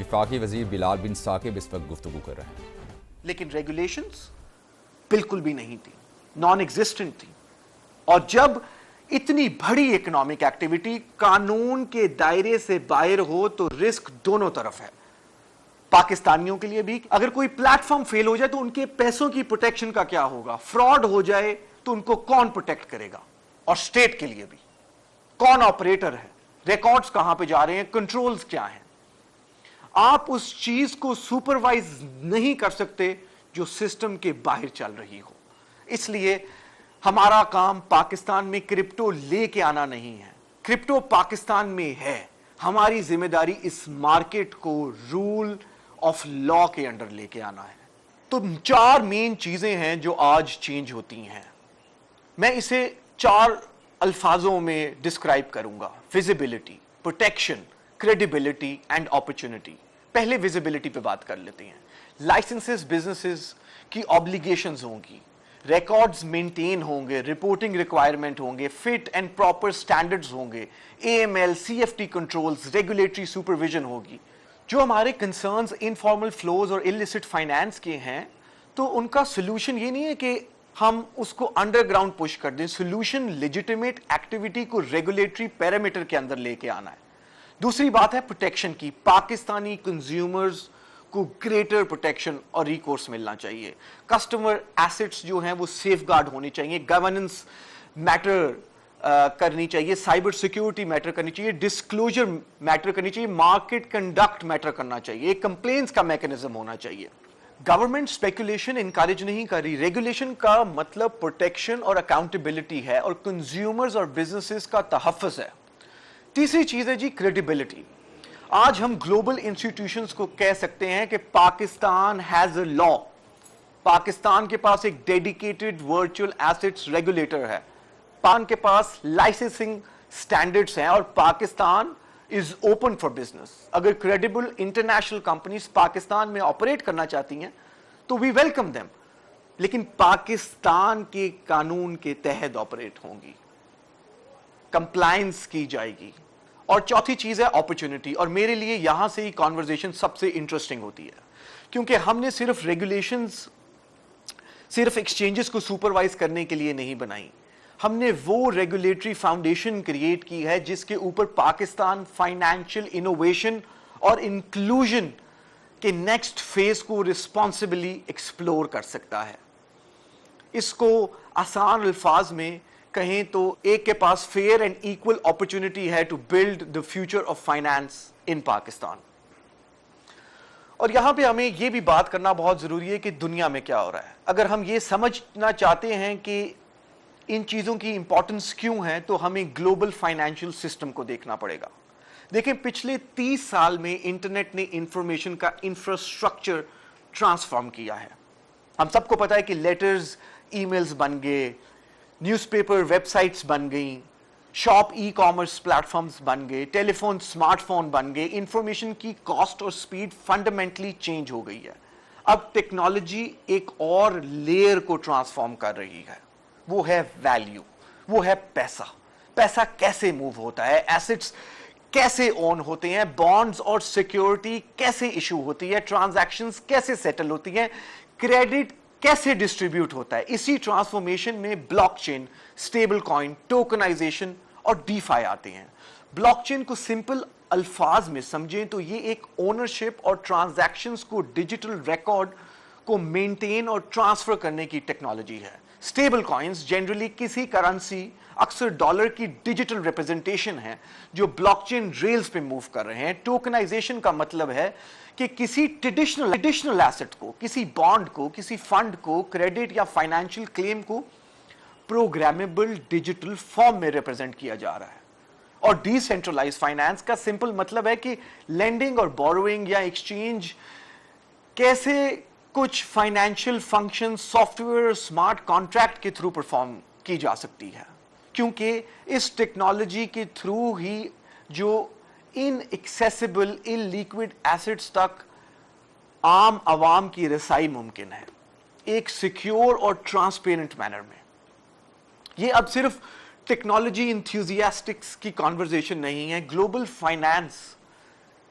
وفاقی وزیر بلال بن ثاقب اس وقت گفتگو کر رہے ہیں. لیکن ریگولیشنز بالکل بھی نہیں تھی, نان ایگزسٹنٹ تھی. اور جب اتنی بڑی اکنامک ایکٹیویٹی قانون کے دائرے سے باہر ہو تو رسک دونوں طرف ہے, پاکستانیوں کے لیے بھی. اگر کوئی پلیٹ فارم فیل ہو جائے تو ان کے پیسوں کی پروٹیکشن کا کیا ہوگا؟ فراڈ ہو جائے تو ان کو کون پروٹیکٹ کرے گا؟ اور اسٹیٹ کے لیے بھی کون آپریٹر ہے, ریکارڈز کہاں پہ جا رہے ہیں, کنٹرولز کیا ہیں؟ آپ اس چیز کو سپروائز نہیں کر سکتے جو سسٹم کے باہر چل رہی ہو. اس لیے ہمارا کام پاکستان میں کرپٹو لے کے آنا نہیں ہے, کرپٹو پاکستان میں ہے. ہماری ذمہ داری اس مارکیٹ کو رول آف لا کے انڈر لے کے آنا ہے. تو 4 مین چیزیں ہیں جو آج چینج ہوتی ہیں. میں اسے 4 الفاظوں میں ڈسکرائب کروں گا: visibility, protection, credibility and opportunity. پہلے ویزیبلٹی پہ بات کر لیتے ہیں. لائسنسز بزنسز کی آبلیگیشنز ہوں گی, ریکارڈز مینٹین ہوں گے, رپورٹنگ ریکوائرمنٹ ہوں گے, فٹ اینڈ پراپر سٹینڈرڈز ہوں گے, A M L, C F T controls, regulatory supervision ہوگی. جو ہمارے کنسرنز انفارمل فلوز اور illicit فائنانس کے ہیں تو ان کا سلوشن یہ نہیں ہے کہ ہم اس کو انڈر گراؤنڈ پش کر دیں. سلوشن لیجیٹیمیٹ ایکٹیویٹی کو ریگولیٹری پیرامیٹر کے اندر لے کے آنا ہے. دوسری بات ہے پروٹیکشن کی. پاکستانی کنزیومرز کو گریٹر پروٹیکشن اور ریکورس ملنا چاہیے. کسٹمر ایسٹس جو ہیں وہ سیف گارڈ ہونے چاہیے, گورننس میٹر کرنی چاہیے, سائبر سیکیورٹی میٹر کرنی چاہیے, ڈسکلوجر میٹر کرنی چاہیے, مارکیٹ کنڈکٹ میٹر کرنا چاہیے, ایک کمپلینس کا میکنزم ہونا چاہیے. گورنمنٹ اسپیکولیشن انکریج نہیں کر رہی. ریگولیشن کا مطلب پروٹیکشن اور اکاؤنٹیبلٹی ہے اور کنزیومرز اور بزنسز کا تحفظ ہے. تیسری چیز ہے جی کریڈیبلٹی. آج ہم گلوبل انسٹیٹیوشنز کو کہہ سکتے ہیں کہ پاکستان ہیز اے لا, پاکستان کے پاس ایک ڈیڈیکیٹڈ ورچوئل ایسٹس ریگولیٹر ہے, پاکستان کے پاس لائسنسنگ سٹینڈرڈز ہیں اور Pakistan is open for business. اگر کریڈیبل انٹرنیشنل کمپنیز پاکستان میں آپریٹ کرنا چاہتی ہیں تو وی ویلکم دیم, لیکن پاکستان کے قانون کے تحت آپریٹ ہوں گی, کمپلائنس کی جائے گی. اور چوتھی چیز ہے اپرچونٹی, اور میرے لیے یہاں سے ہی کانورزیشن سب سے انٹرسٹنگ ہوتی ہے, کیونکہ ہم نے صرف ریگولیشنز صرف ایکسچینجز کو سپروائز کرنے کے لیے نہیں بنائی. ہم نے وہ ریگولیٹری فاؤنڈیشن کریٹ کی ہے جس کے اوپر پاکستان فائنینشیل انوویشن اور انکلوژن کے نیکسٹ فیز کو رسپانسبلی ایکسپلور کر سکتا ہے. اس کو آسان الفاظ میں کہیں تو ایک کے پاس فیئر اینڈ ایکول اپرچونٹی ہے to build the future of finance in Pakistan. اور یہاں پہ ہمیں یہ بھی بات کرنا بہت ضروری ہے کہ دنیا میں کیا ہو رہا ہے. اگر ہم یہ سمجھنا چاہتے ہیں کہ ان چیزوں کی امپورٹنس کیوں ہے تو ہمیں گلوبل فائنینشیل سسٹم کو دیکھنا پڑے گا. دیکھیں پچھلے 30 سال میں انٹرنیٹ نے انفارمیشن کا انفراسٹرکچر ٹرانسفارم کیا ہے. ہم سب کو پتا ہے کہ لیٹرز ای میلز بن گئے, نیوز پیپر ویب سائٹس بن گئیں, shop ecommerce platforms بن گئے, ٹیلی فون اسمارٹ فون بن گئے. انفارمیشن کی کاسٹ اور سپیڈ فنڈامنٹلی چینج ہو گئی ہے. اب ٹیکنالوجی ایک اور لیئر کو ٹرانسفارم کر رہی ہے, وہ ہے ویلیو, وہ ہے پیسہ. پیسہ کیسے موو ہوتا ہے, ایسٹس کیسے اون ہوتے ہیں, بانڈز اور سیکیورٹی کیسے ایشو ہوتی ہے, ٹرانزیکشنز کیسے سیٹل ہوتی ہیں, کریڈٹ کیسے ڈسٹریبیوٹ ہوتا ہے. اسی ٹرانسفارمیشن میں blockchain, stablecoin, tokenisation اور ڈیفائی آتے ہیں. بلاک چین کو سمپل الفاظ میں سمجھیں تو یہ ایک اونرشپ اور ٹرانزیکشنز کو ڈیجیٹل ریکارڈ کو مینٹین اور ٹرانسفر کرنے کی ٹیکنالوجی ہے. اسٹیبل کوائنز جنرلی کسی کرنسی, اکثر ڈالر کی ڈیجیٹل ریپرزنٹیشن ہے جو بلاک چین ریلز پہ موو کر رہے ہیں. ٹوکنائزیشن کا مطلب ہے کہ کسی ٹریڈیشنل ایسٹ کو, کسی بانڈ کو, کسی فنڈ کو, کریڈٹ یا فائنینشیل کلیم کو پروگرامیبل ڈیجیٹل فارم میں ریپرزینٹ کیا جا رہا ہے. اور ڈی سینٹرلائز فائنانس کا سمپل مطلب ہے کہ لینڈنگ اور بوروئنگ یا ایکسچینج کیسے کچھ financial function soft where smart contract کے تھرو پرفارم کی جا سکتی ہے, کیونکہ اس ٹیکنالوجی کے تھرو ہی جو ان ایکسیسیبل ان لیکوڈ ایسٹس تک عام عوام کی رسائی ممکن ہے ایک سیکیور اور ٹرانسپیرنٹ مینر میں. یہ اب صرف ٹیکنالوجی انتھیوزیاسٹکس کی کانورزیشن نہیں ہے. گلوبل فائنانس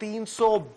$300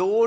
2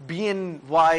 BNY,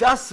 10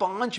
5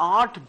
$8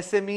SME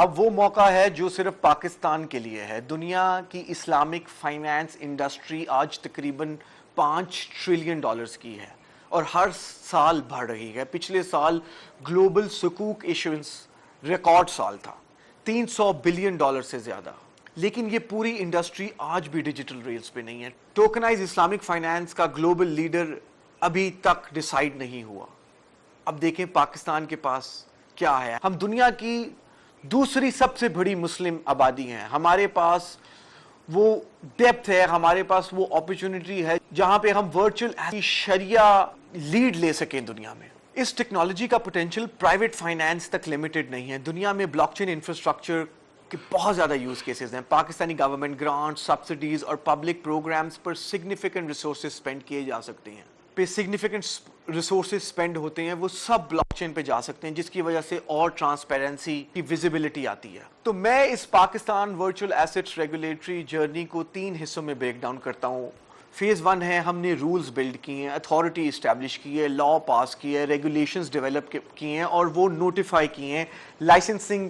اب وہ موقع ہے جو صرف پاکستان کے لیے ہے. دنیا کی اسلامک فائنانس انڈسٹری آج تقریباً $5 ٹریلین کی ہے اور ہر سال بڑھ رہی ہے. پچھلے سال گلوبل سکوک ایشوئنس ریکارڈ سال تھا, $300 بلین سے زیادہ. لیکن یہ پوری انڈسٹری آج بھی ڈیجیٹل ریلز پہ نہیں ہے. ٹوکنائز اسلامک فائنانس کا گلوبل لیڈر ابھی تک ڈیسائیڈ نہیں ہوا. اب دیکھیں پاکستان کے پاس کیا ہے. ہم دنیا کی دوسری سب سے بڑی مسلم آبادی ہیں. ہمارے پاس وہ ڈیپتھ ہے, ہمارے پاس وہ اپرچونٹی ہے جہاں پہ ہم ورچوئل شریعہ لیڈ لے سکیں دنیا میں. اس ٹیکنالوجی کا پوٹینشیل پرائیویٹ فائنانس تک لمیٹڈ نہیں ہے. دنیا میں بلاک چین انفراسٹرکچر کے بہت زیادہ یوز کیسز ہیں. پاکستانی گورنمنٹ گرانٹ, سبسڈیز اور پبلک پروگرامز پر سگنیفیکنٹ ریسورسز اسپینڈ کیے جا سکتے ہیں. پہ سگنیفیکنٹ ریسورسز اسپینڈ ہوتے ہیں, وہ سب بلاک چین پہ جا سکتے ہیں, جس کی وجہ سے اور ٹرانسپیرنسی کی ویزیبلٹی آتی ہے. تو میں اس Pakistan virtual assets regulatory journey کو 3 حصوں میں بریک ڈاؤن کرتا ہوں. فیز 1 ہے, ہم نے رولز بلڈ کیے ہیں, اتھارٹی اسٹیبلش کی ہے, لا پاس کی ہے, ریگولیشنز ڈیولپ کیے ہیں اور وہ نوٹیفائی کیے ہیں, لائسنسنگ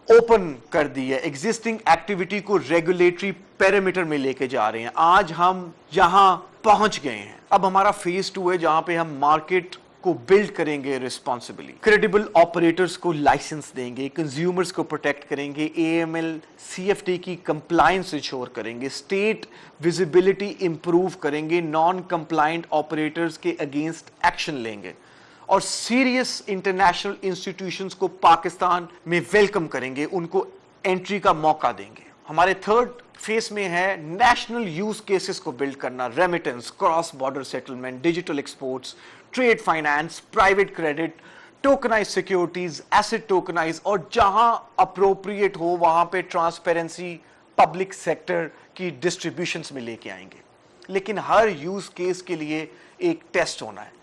اوپن کر دی ہے, ایگزسٹنگ ایکٹیویٹی کو ریگولیٹری پیرامیٹر میں لے کے جا رہے ہیں. آج ہم یہاں پہنچ گئے ہیں. اب ہمارا فیز 2 ہے جہاں پہ ہم مارکیٹ کو بلڈ کریں گے ریسپانسبلی, کریڈیبل آپریٹرز کو لائسنس دیں گے, کنزیومرز کو پروٹیکٹ کریں گے, AML CFT کی کمپلائنس انشور کریں گے, اسٹیٹ ویزیبلٹی امپروو کریں گے, نان کمپلائنٹ آپریٹرز کے اگینسٹ ایکشن لیں گے اور سیریس انٹرنیشنل انسٹیٹیوشنز کو پاکستان میں ویلکم کریں گے, ان کو انٹری کا موقع دیں گے. ہمارے تھرڈ فیس میں ہے نیشنل یوز کیسز کو بلڈ کرنا, remittance, cross border settlement, digital exports, trade finance, private credit, tokenise securities, asset tokenise, اور جہاں اپروپریٹ ہو وہاں پہ ٹرانسپیرنسی پبلک سیکٹر کی ڈسٹریبیوشنز میں لے کے آئیں گے. لیکن ہر یوز کیس کے لیے ایک ٹیسٹ ہونا ہے.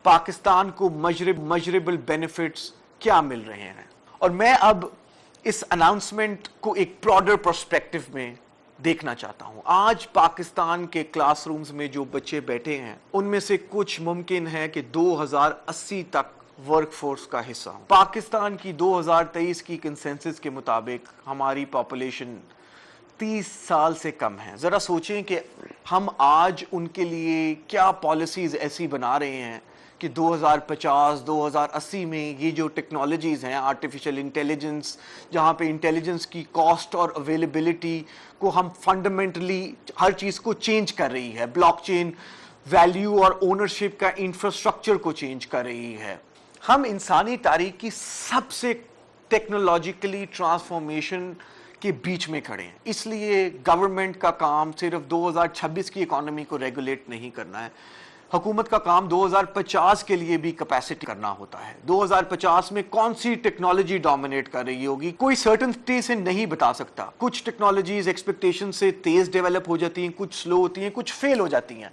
پاکستان کو میجریبل بینیفٹس کیا مل رہے ہیں, اور میں اب اس اناؤنسمنٹ کو ایک براڈر پرسپیکٹو میں دیکھنا چاہتا ہوں. آج پاکستان کے کلاس رومز میں جو بچے بیٹھے ہیں ان میں سے کچھ ممکن ہے کہ 2080 تک ورک فورس کا حصہ ہوں. پاکستان کی 2023 کی کنسنسس کے مطابق ہماری پاپولیشن 30 سال سے کم ہے. ذرا سوچیں کہ ہم آج ان کے لیے کیا پالیسیز ایسی بنا رہے ہیں کہ 2050 2080 میں یہ جو ٹیکنالوجیز ہیں, آرٹیفیشل انٹیلیجنس, جہاں پہ انٹیلیجنس کی کاسٹ اور اویلیبلٹی کو ہم فنڈامنٹلی ہر چیز کو چینج کر رہی ہے. بلاک چین ویلیو اور اونرشپ کا انفراسٹرکچر کو چینج کر رہی ہے. ہم انسانی تاریخ کی سب سے ٹیکنالوجیکلی ٹرانسفارمیشن کے بیچ میں کھڑے ہیں. اس لیے گورنمنٹ کا کام صرف 2026 کی اکانومی کو ریگولیٹ نہیں کرنا ہے, حکومت کا کام 2050 کے لیے بھی کیپیسٹی کرنا ہوتا ہے. 2050 میں کون سی ٹیکنالوجی ڈومینیٹ کر رہی ہوگی کوئی سرٹنٹی سے نہیں بتا سکتا. کچھ ٹیکنالوجیز ایکسپیکٹیشن سے تیز ڈیولپ ہو جاتی ہیں, کچھ سلو ہوتی ہیں, کچھ فیل ہو جاتی ہیں,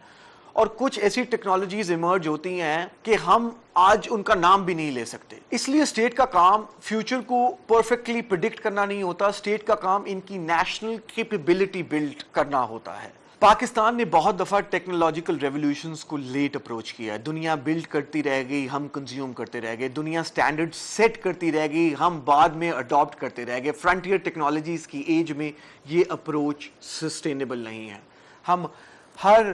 اور کچھ ایسی ٹیکنالوجیز ایمرج ہوتی ہیں کہ ہم آج ان کا نام بھی نہیں لے سکتے. اس لیے اسٹیٹ کا کام فیوچر کو پرفیکٹلی پریڈکٹ کرنا نہیں ہوتا, اسٹیٹ کا کام ان کی نیشنل کیپیبلٹی بلڈ کرنا ہوتا ہے. پاکستان نے بہت دفعہ ٹیکنالوجیکل ریولیوشنز کو لیٹ اپروچ کیا ہے. دنیا بلڈ کرتی رہ گئی, ہم کنزیوم کرتے رہ گئے. دنیا سٹینڈرڈ سیٹ کرتی رہ گئی, ہم بعد میں اڈاپٹ کرتے رہ گئے. فرنٹیئر ٹیکنالوجیز کی ایج میں یہ اپروچ سسٹینیبل نہیں ہے. ہم ہر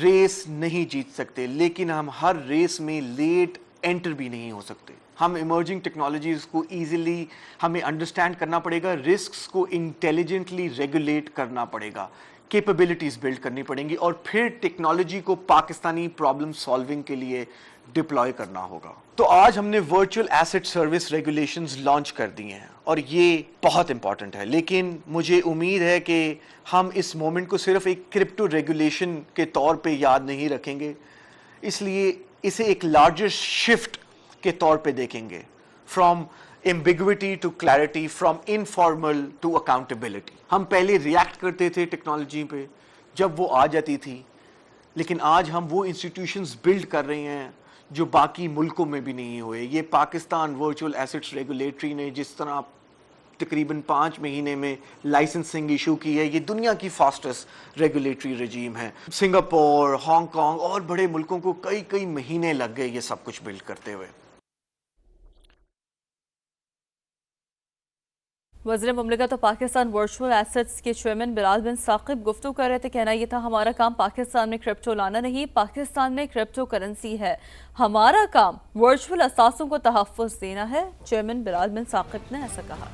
ریس نہیں جیت سکتے, لیکن ہم ہر ریس میں لیٹ انٹر بھی نہیں ہو سکتے. ہم ایمرجنگ ٹیکنالوجیز کو ایزیلی ہمیں انڈرسٹینڈ کرنا پڑے گا, رسکس کو انٹیلیجنٹلی ریگولیٹ کرنا پڑے گا, کیپیبلٹیز بلڈ کرنی پڑیں گی, اور پھر ٹیکنالوجی کو پاکستانی پرابلم سالونگ کے لیے ڈپلوائے کرنا ہوگا. تو آج ہم نے virtual asset service regulations launch کر دی ہیں اور یہ بہت امپورٹنٹ ہے. لیکن مجھے امید ہے کہ ہم اس مومنٹ کو صرف ایک کرپٹو ریگولیشن کے طور پہ یاد نہیں رکھیں گے, اس لیے اسے ایک لارجر شفٹ کے طور پہ دیکھیں گے. From ambiguity to clarity, from informal to accountability. ہم پہلے ریئیکٹ کرتے تھے ٹیکنالوجی پہ جب وہ آ جاتی تھی, لیکن آج ہم وہ انسٹیٹیوشنز بلڈ کر رہے ہیں جو باقی ملکوں میں بھی نہیں ہوئے. یہ پاکستان ورچوئل ایسٹس ریگولیٹری نے جس طرح تقریباً 5 مہینے میں لائسنسنگ ایشو کی ہے, یہ دنیا کی فاسٹسٹ ریگولیٹری رجیم ہے. سنگاپور, ہانگ کانگ اور بڑے ملکوں کو کئی مہینے لگ گئے یہ سب کچھ بلڈ کرتے ہوئے. وزیر مملکت و پاکستان ورچوئل ایسٹس کے چیئرمین بلال بن ثاقب گفتگو کر رہے تھے. کہنا یہ تھا ہمارا کام پاکستان میں کرپٹو لانا نہیں, پاکستان میں کرپٹو کرنسی ہے, ہمارا کام ورچوئل اثاثوں کو تحفظ دینا ہے. چیئرمین بلال بن ثاقب نے ایسا کہا.